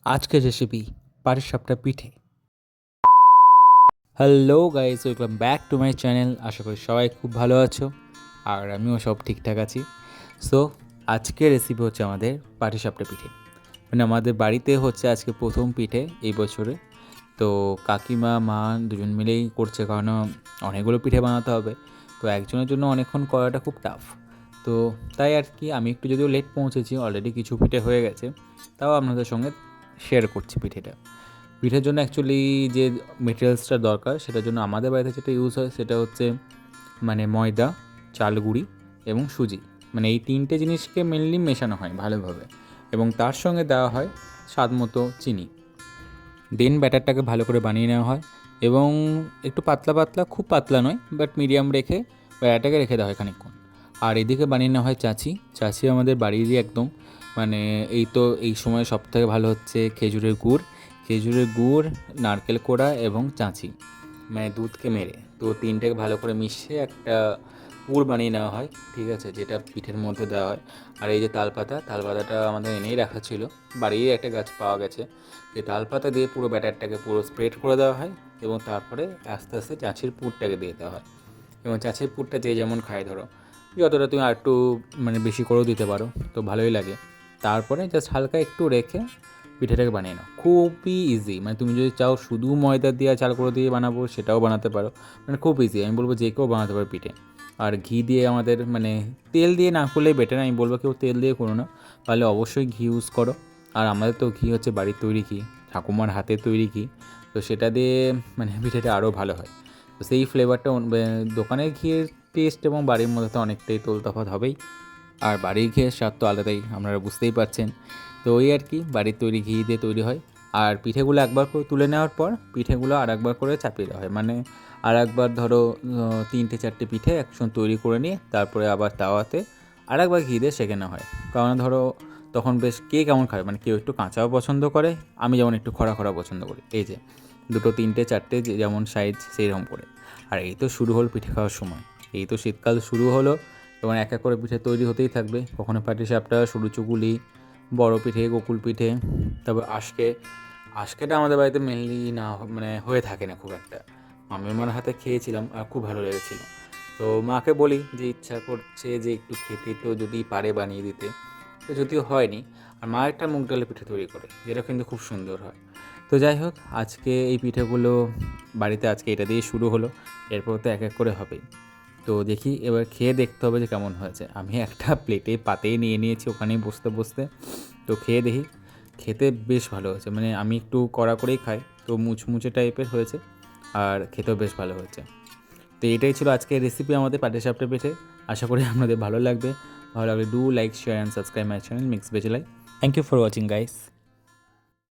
আজকের রেসিপি পাটিসাপটা পিঠে। Hello guys, welcome back to my channel. আশা করি সবাই খুব ভালো আছো আর আমিও সব ঠিকঠাক আছি। সো আজকের রেসিপি হচ্ছে আমাদের পাটিসাপটা পিঠে। মানে আমাদের বাড়িতে হচ্ছে আজকে প্রথম পিঠে এই বছরে। তো কাকিমা মা দুজন মিলেই করছে, কারণ অনেকগুলো পিঠে বানাতে হবে। তো একজনের জন্য অনেকক্ষণ করাটা খুব টাফ। তো তাই আর কি, আমি একটু যদিও লেট পৌঁছেছি, অলরেডি কিছু পিঠে হয়ে গেছে, তাও আপনাদের সঙ্গে শেয়ার করছি পিঠেটা। পিঠের জন্য অ্যাকচুয়ালি যে মেটেরিয়ালসটা দরকার, সেটার জন্য আমাদের বাড়িতে যেটা ইউজ হয় সেটা হচ্ছে মানে ময়দা, চাল গুঁড়ি এবং সুজি। মানে এই তিনটে জিনিসকে মেনলি মেশানো হয় ভালোভাবে, এবং তার সঙ্গে দেওয়া হয় স্বাদ মতো চিনি। দেন ব্যাটারটাকে ভালো করে বানিয়ে নেওয়া হয়, এবং একটু পাতলা পাতলা, খুব পাতলা নয়, বাট মিডিয়াম রেখে ব্যাটারটাকে রেখে দেওয়া হয় খানিকক্ষণ। আর এদিকে বানিয়ে নেওয়া হয় চাচি। চাচি আমাদের বাড়িরই একদম, মানে এই সময় সবথেকে ভালো হচ্ছে খেজুরের গুড়। খেজুরের গুড়, নারকেল কোড়া এবং চাঁচি, মানে দুধকে মেরে, তো তিনটেকে ভালো করে মিশিয়ে একটা পুর বানিয়ে নেওয়া হয়, ঠিক আছে, যেটা পিঠের মধ্যে দেওয়া হয়। আর এই যে তালপাতাটা আমাদের এনেই রাখা ছিল, বাড়ির একটা গাছ পাওয়া গেছে। এই তালপাতা দিয়ে পুরো ব্যাটারটাকে পুরো স্প্রেড করে দেওয়া হয়, এবং তারপরে আস্তে আস্তে চাঁচির পুরটাকে দিয়ে দেওয়া হয়। এবং চাঁচির পুরটা যে যেমন খায়, ধরো যতটা তুমি আর একটু মানে বেশি করেও দিতে পারো, তো ভালোই লাগে। তারপরে জাস্ট হালকা একটু রেখে পিঠেটাকে বানিয়ে নাও, খুবই ইজি। মানে তুমি যদি চাও শুধু ময়দা দিয়ে চাল করে দিয়ে বানাবো, সেটাও বানাতে পারো। মানে খুব ইজি, আমি বলবো যে কেউ বানাতে পারে পিঠে। আর ঘি দিয়ে আমাদের, মানে তেল দিয়ে না করলেই বেটার, আমি বলবো কেউ তেল দিয়ে করো না, তাহলে অবশ্যই ঘি ইউজ করো। আর আমাদের তো ঘি হচ্ছে বাড়ির তৈরি ঘি, ঠাকুমার হাতের তৈরি ঘি, তো সেটা দিয়ে মানে পিঠেটা আরও ভালো হয়। তো সেই ফ্লেভারটা দোকানের ঘিয়ের টেস্ট এবং বাড়ির মধ্যে তো অনেকটাই তফাৎ হবেই। আর বাড়ির ঘিয়ের স্বাদ তো আলাদাই, আপনারা বুঝতেই পারছেন। তো ওই আর কি, বাড়ির তৈরি ঘি দিয়ে তৈরি হয়। আর পিঠেগুলো একবার করে তুলে নেওয়ার পর পিঠেগুলো আর একবার করে চাপিয়ে দেওয়া হয়। মানে আর একবার ধরো 3-4টে পিঠে একসঙ্গে তৈরি করে নিয়ে তারপরে আবার তাওয়াতে আর একবার ঘি দিয়ে সেঁকে নেওয়া হয়। কারণ ধরো তখন বেশ কে কেমন খাবে, মানে কেউ একটু কাঁচাও পছন্দ করে, আমি যেমন একটু খরা খরা পছন্দ করি। এই যে 2, 3, 4টে যে যেমন সাইজ সেই রকম করে। আর এই তো শুরু হলো পিঠে খাওয়ার সময়, এই তো শীতকাল শুরু হলো, এবং এক এক করে পিঠে তৈরি হতেই থাকবে। কখনো পাটিসাপটা, সরু চুকুলি, বড় পিঠে, গোকুল পিঠে, তারপর আশকেটা আমাদের বাড়িতে মেনলি না, মানে হয়ে থাকে না খুব একটা। মামির মার হাতে খেয়েছিলাম আর খুব ভালো লেগেছিল। তো মাকে বলি যে ইচ্ছা করছে যে একটু খেতে, তো যদি পারে বানিয়ে দিতে, তো যদিও হয়নি। আর মা একটা মুগ ডালের পিঠে তৈরি করে, যেটা কিন্তু খুব সুন্দর হয়। তো যাই হোক, আজকে এই পিঠেগুলো বাড়িতে আজকে এটা দিয়ে শুরু হলো, এরপর তো এক এক করে হবেই। তো দেখি এবার খেয়ে দেখতে হবে যে কেমন হয়েছে। আমি একটা প্লেটে পাতেই নিয়ে নিয়েছি ওখানেই বসতে বসতে। তো খেয়ে দেখি, খেতে বেশ ভালো হয়েছে। মানে আমি একটু কড়া করেই খাই, তো মুচমুচে টাইপের হয়েছে, আর খেতেও বেশ ভালো হয়েছে। তো এটাই ছিল আজকের রেসিপি আমাদের পাটিসাপটা পিঠে। আশা করি আপনাদের ভালো লাগবে। ভালো লাগলে do like, share and subscribe my channel mix veg life. Thank you for watching guys.